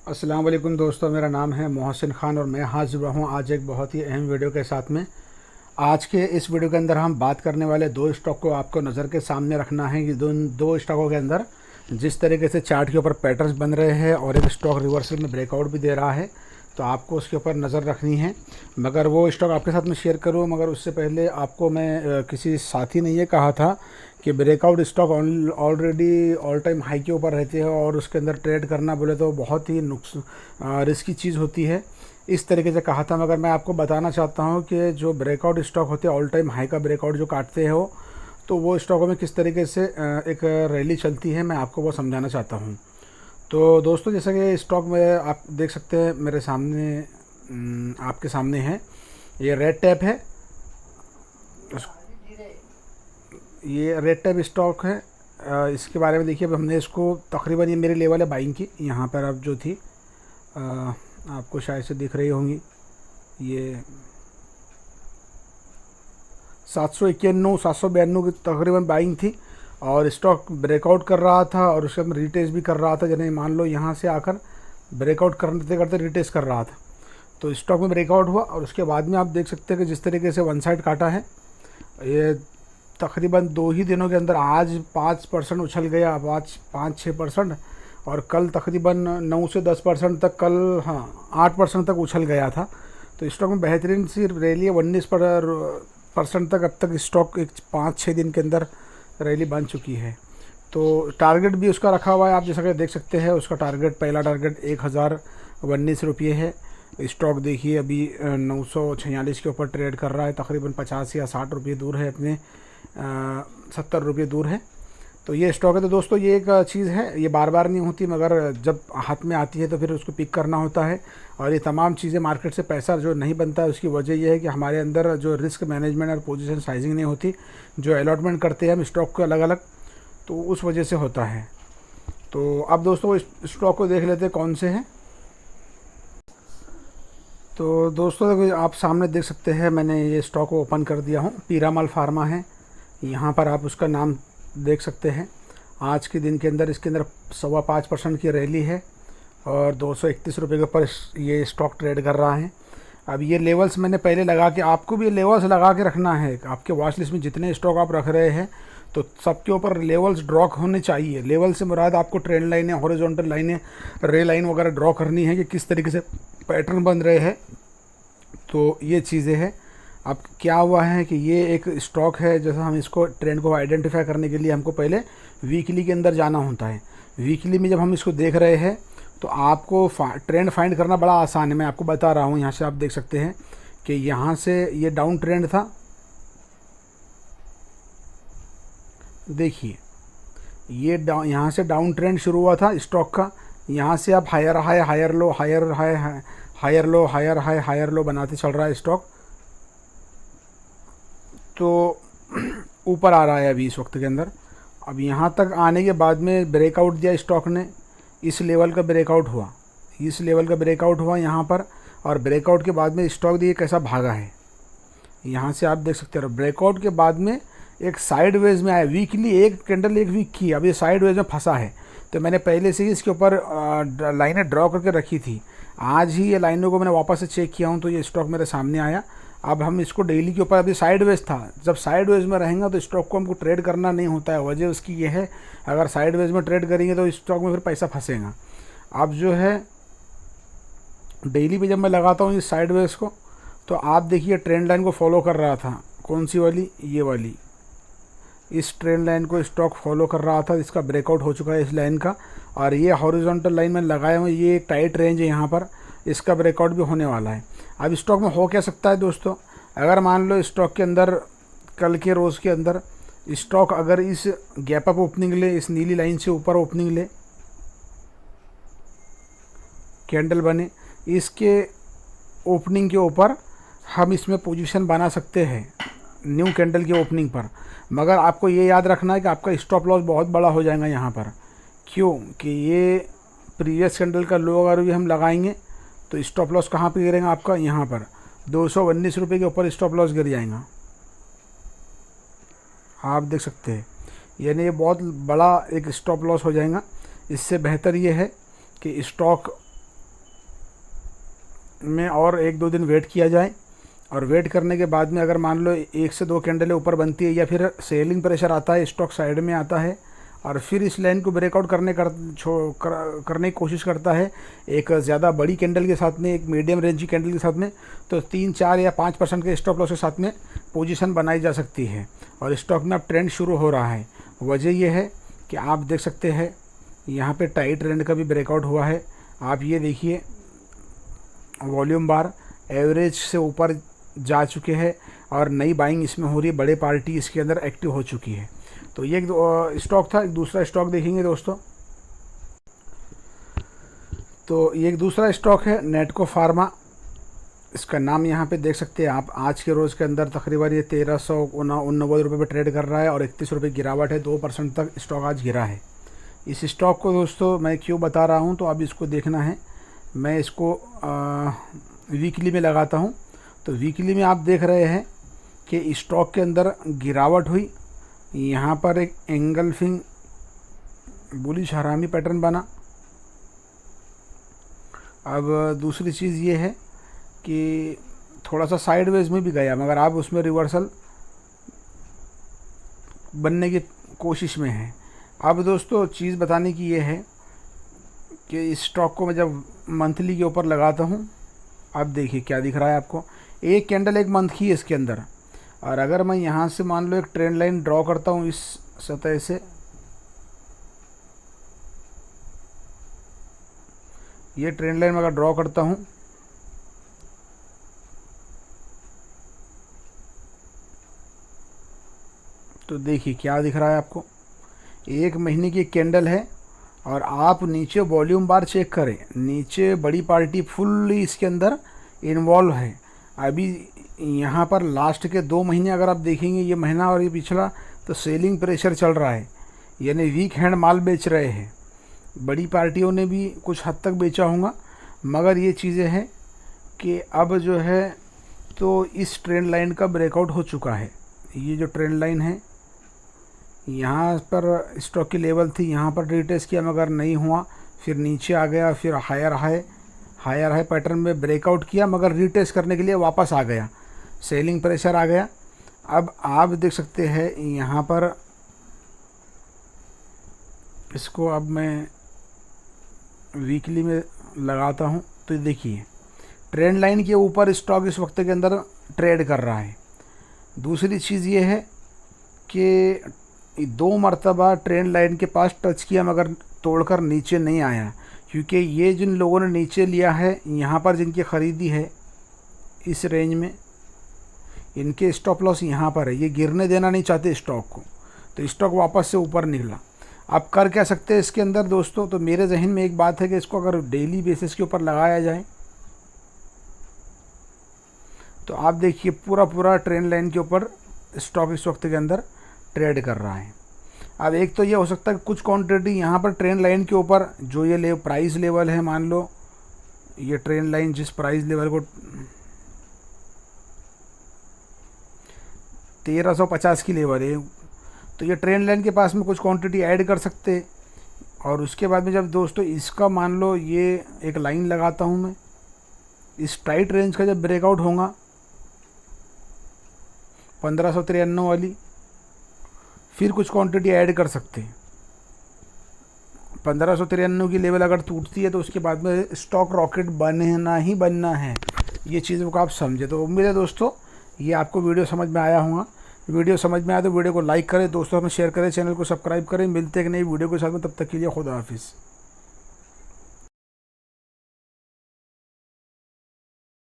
अस्सलाम वालेकुम दोस्तों, मेरा नाम है मोहसिन ख़ान और मैं हाजिर हुआ हूँ आज एक बहुत ही अहम वीडियो के साथ में। आज के इस वीडियो के अंदर हम बात करने वाले दो स्टॉक को आपको नज़र के सामने रखना है कि दो स्टॉकों के अंदर जिस तरीके से चार्ट के ऊपर पैटर्न्स बन रहे हैं और एक स्टॉक रिवर्सल में ब्रेकआउट भी दे रहा है, तो आपको उसके ऊपर नज़र रखनी है। मगर वो स्टॉक आपके साथ में शेयर करूँ, मगर उससे पहले आपको मैं किसी साथी ने ये कहा था कि breakout stock already all time high के ऊपर रहते हैं और उसके अंदर ट्रेड करना बोले तो बहुत ही रिस्की चीज़ होती है, इस तरीके से कहा था। मगर मैं आपको बताना चाहता हूँ कि जो ब्रेकआउट स्टॉक होते हैं, ऑल टाइम हाई का ब्रेकआउट जो काटते हैं वो स्टॉकों में किस तरीके से एक रैली चलती है, मैं आपको वो समझाना चाहता हूँ। तो दोस्तों, जैसा कि स्टॉक में आप देख सकते हैं मेरे सामने, आपके सामने है, ये रेड टैप है। ये रेड टैप स्टॉक है। इसके बारे में देखिए, अब हमने इसको तकरीबन, ये मेरी लेवल है बाइंग की, यहाँ पर अब जो थी आपको शायद से दिख रही होंगी, ये 791 792 की तकरीबन बाइंग थी और स्टॉक ब्रेकआउट कर रहा था और उसके बाद रिटेस्ट भी कर रहा था। यानी मान लो यहाँ से आकर ब्रेकआउट करते करते रिटेस्ट कर रहा था, तो स्टॉक में ब्रेकआउट हुआ और उसके बाद में आप देख सकते हैं कि जिस तरीके से वन साइड काटा है, ये तकरीबन 2 ही दिनों के अंदर आज 5% उछल गया, 5-6%, और कल तकरीबन 9 से 10% तक, कल हाँ 8% तक उछल गया था। तो स्टॉक में बेहतरीन सी रैली है, 19% तक अब तक स्टॉक एक 5-6 दिन के अंदर रैली बन चुकी है। तो टारगेट भी उसका रखा हुआ है, आप जैसा कि देख सकते हैं। उसका टारगेट, पहला टारगेट 1019 रुपये है। स्टॉक देखिए अभी 946 के ऊपर ट्रेड कर रहा है, तकरीबन 50 या 60 रुपये दूर है, अपने 70 रुपये दूर है। तो ये स्टॉक है। तो दोस्तों, ये एक चीज़ है, ये बार बार नहीं होती, मगर जब हाथ में आती है तो फिर उसको पिक करना होता है। और ये तमाम चीज़ें, मार्केट से पैसा जो नहीं बनता है, उसकी वजह यह है कि हमारे अंदर जो रिस्क मैनेजमेंट और पोजीशन साइजिंग नहीं होती, जो अलॉटमेंट करते हैं हम स्टॉक को अलग अलग, तो उस वजह से होता है। तो अब दोस्तों, इस स्टॉक को देख लेते हैं कौन से हैं। तो दोस्तों, देखो आप सामने देख सकते हैं, मैंने ये स्टॉक को ओपन कर दिया हूँ। पीरामल फार्मा है, यहाँ पर आप उसका नाम देख सकते हैं। आज के दिन के अंदर इसके अंदर 5.25% की रैली है और 231 रुपये के ऊपर ये स्टॉक ट्रेड कर रहा है। अब ये लेवल्स मैंने पहले लगा के, आपको भी लेवल्स लगा के रखना है। आपके वॉच लिस्ट में जितने स्टॉक आप रख रहे हैं, तो सबके ऊपर लेवल्स ड्रॉ होने चाहिए। लेवल से मुराद आपको ट्रेंड लाइनें, हॉरिजॉन्टल लाइनें, रे लाइन वगैरह ड्रॉ करनी है कि किस तरीके से पैटर्न बन रहे हैं। तो ये चीज़ें हैं। अब क्या हुआ है कि ये एक स्टॉक है, जैसा हम इसको ट्रेंड को आइडेंटिफाई करने के लिए हमको पहले वीकली के अंदर जाना होता है। वीकली में जब हम इसको देख रहे हैं, तो आपको ट्रेंड फाइंड करना बड़ा आसान है। मैं आपको बता रहा हूँ, यहाँ से आप देख सकते हैं कि यहाँ से ये डाउन ट्रेंड था, देखिए ये यहाँ से डाउन ट्रेंड शुरू हुआ था स्टॉक का। यहाँ से आप higher high, higher low, higher high, higher low, higher high, higher low बनाते चल रहा है स्टॉक। तो ऊपर आ रहा है अभी इस वक्त के अंदर। अब यहाँ तक आने के बाद में ब्रेकआउट दिया स्टॉक ने, इस लेवल का ब्रेकआउट हुआ, इस लेवल का ब्रेकआउट हुआ यहाँ पर। और ब्रेकआउट के बाद में स्टॉक देखिए कैसा भागा है, यहाँ से आप देख सकते हो। ब्रेकआउट के बाद में एक साइडवेज में आया, वीकली एक कैंडल एक वीक की, अब ये साइडवेज में फंसा है। तो मैंने पहले से ही इसके ऊपर लाइनें ड्रॉ करके रखी थी। आज ही ये लाइनों को मैंने वापस से चेक किया हूँ, तो ये स्टॉक मेरे सामने आया। अब हम इसको डेली के ऊपर, अभी साइडवेज था, जब साइडवेज में रहेंगे तो स्टॉक को हमको ट्रेड करना नहीं होता है। वजह उसकी ये है, अगर साइडवेज में ट्रेड करेंगे तो स्टॉक में फिर पैसा फंसेगा। अब जो है डेली पे जब मैं लगाता हूँ इस साइडवेज को, तो आप देखिए ट्रेंड लाइन को फॉलो कर रहा था। कौन सी वाली? ये वाली। इस ट्रेंड लाइन को स्टॉक फॉलो कर रहा था, इसका ब्रेकआउट हो चुका है इस लाइन का। और ये हॉरिजॉन्टल लाइन में लगाए हुए, ये एक टाइट रेंज है यहाँ पर, इसका ब्रेकआउट भी होने वाला है। अब स्टॉक में हो क्या सकता है दोस्तों, अगर मान लो स्टॉक के अंदर, कल के रोज़ के अंदर स्टॉक अगर इस गैप अप ओपनिंग ले, इस नीली लाइन से ऊपर ओपनिंग ले, कैंडल बने, इसके ओपनिंग के ऊपर हम इसमें पोजीशन बना सकते हैं न्यू कैंडल के ओपनिंग पर। मगर आपको ये याद रखना है कि आपका स्टॉप लॉस बहुत बड़ा हो जाएगा यहाँ पर। क्यों? कि ये प्रीवियस कैंडल का लो अगर भी हम लगाएंगे तो स्टॉप लॉस कहाँ पे गिरेगा आपका? यहाँ पर 219 रुपये के ऊपर स्टॉप लॉस गिर जाएगा, आप देख सकते हैं। यानी ये बहुत बड़ा एक स्टॉप लॉस हो जाएगा। इससे बेहतर ये है कि स्टॉक में और 1-2 दिन वेट किया जाए, और वेट करने के बाद में अगर मान लो 1 से 2 कैंडलें ऊपर बनती है या फिर सेलिंग प्रेशर आता है, स्टॉक साइड में आता है और फिर इस लाइन को ब्रेकआउट करने की कोशिश करता है एक ज़्यादा बड़ी कैंडल के साथ में, एक मीडियम रेंज की कैंडल के साथ में, तो 3-4 या 5% के स्टॉप लॉस के साथ में पोजीशन बनाई जा सकती है। और स्टॉक में अब ट्रेंड शुरू हो रहा है। वजह यह है कि आप देख सकते हैं यहाँ पे टाइट ट्रेंड का भी ब्रेकआउट हुआ है। आप ये देखिए वॉल्यूम बार एवरेज से ऊपर जा चुके हैं और नई बाइंग इसमें हो रही है, बड़े पार्टी इसके अंदर एक्टिव हो चुकी है। तो ये एक स्टॉक था। एक दूसरा स्टॉक देखेंगे दोस्तों, तो ये एक दूसरा स्टॉक है नेटको फार्मा। इसका नाम यहाँ पे देख सकते हैं आप। आज के रोज़ के अंदर तकरीबन ये 1389 रुपये पर ट्रेड कर रहा है और 31 रुपये गिरावट है। 2% तक स्टॉक आज गिरा है। इस स्टॉक को दोस्तों मैं क्यों बता रहा हूँ, तो अब इसको देखना है। मैं इसको वीकली में लगाता हूँ। तो वीकली में आप देख रहे हैं कि स्टॉक के अंदर गिरावट हुई। यहाँ पर एक एंगल्फिंग बुलिश हरामी पैटर्न बना। अब दूसरी चीज़ ये है कि थोड़ा सा साइडवेज में भी गया, मगर आप उसमें रिवर्सल बनने की कोशिश में है। अब दोस्तों चीज़ बताने की ये है कि इस स्टॉक को मैं जब मंथली के ऊपर लगाता हूँ, अब देखिए क्या दिख रहा है आपको। एक कैंडल 1 मंथ की है इसके अंदर, और अगर मैं यहाँ से मान लो एक ट्रेंड लाइन ड्रॉ करता हूँ इस सतह से, ये ट्रेंड लाइन में अगर ड्रॉ करता हूँ तो देखिए क्या दिख रहा है आपको। 1 महीने की कैंडल है और आप नीचे वॉल्यूम बार चेक करें, नीचे बड़ी पार्टी फुल्ली इसके अंदर इन्वॉल्व है। अभी यहाँ पर लास्ट के 2 महीने अगर आप देखेंगे, ये महीना और ये पिछला, तो सेलिंग प्रेशर चल रहा है, यानी वीक हैंड माल बेच रहे हैं। बड़ी पार्टियों ने भी कुछ हद तक बेचा होगा, मगर ये चीज़ें हैं कि अब जो है तो इस ट्रेंड लाइन का ब्रेकआउट हो चुका है। ये जो ट्रेंड लाइन है, यहाँ पर स्टॉक की लेवल थी, यहाँ पर रिटेस्ट किया मगर नहीं हुआ, फिर नीचे आ गया, फिर हायर हाई पैटर्न में ब्रेकआउट किया मगर रिटेस्ट करने के लिए वापस आ गया, सेलिंग प्रेशर आ गया। अब आप देख सकते हैं यहाँ पर, इसको अब मैं वीकली में लगाता हूँ तो देखिए ट्रेंड लाइन के ऊपर स्टॉक इस वक्त के अंदर ट्रेड कर रहा है। दूसरी चीज़ ये है कि 2 मरतबा ट्रेंड लाइन के पास टच किया मगर तोड़कर नीचे नहीं आया, क्योंकि ये जिन लोगों ने नीचे लिया है, यहाँ पर जिनकी ख़रीदी है इस रेंज में, इनके स्टॉप लॉस यहाँ पर है। ये गिरने देना नहीं चाहते स्टॉक को, तो स्टॉक वापस से ऊपर निकला। आप कर क्या सकते हैं इसके अंदर दोस्तों, तो मेरे जहन में एक बात है कि इसको अगर डेली बेसिस के ऊपर लगाया जाए तो आप देखिए पूरा ट्रेंड लाइन के ऊपर स्टॉक इस वक्त के अंदर ट्रेड कर रहा है। अब एक तो ये हो सकता है कुछ क्वांटिटी यहाँ पर ट्रेंड लाइन के ऊपर जो ये प्राइस लेवल है, मान लो ये ट्रेंड लाइन जिस प्राइस लेवल को 1350 की लेवल है, तो ये ट्रेंड लाइन के पास में कुछ क्वांटिटी ऐड कर सकते हैं। और उसके बाद में जब दोस्तों इसका मान लो ये एक लाइन लगाता हूँ मैं, इस टाइट रेंज का जब ब्रेकआउट होगा 1593 वाली, फिर कुछ क्वांटिटी ऐड कर सकते हैं। 1593 की लेवल अगर टूटती है तो उसके बाद में स्टॉक रॉकेट बनना ही बनना है। ये चीज़ों को आप समझे। तो उम्मीद है दोस्तों ये आपको वीडियो समझ में आया होगा। वीडियो समझ में आया तो वीडियो को लाइक करें, दोस्तों में शेयर करें, चैनल को सब्सक्राइब करें। मिलते हैं एक नई वीडियो के साथ में, तब तक के लिए खुदा हाफिज़।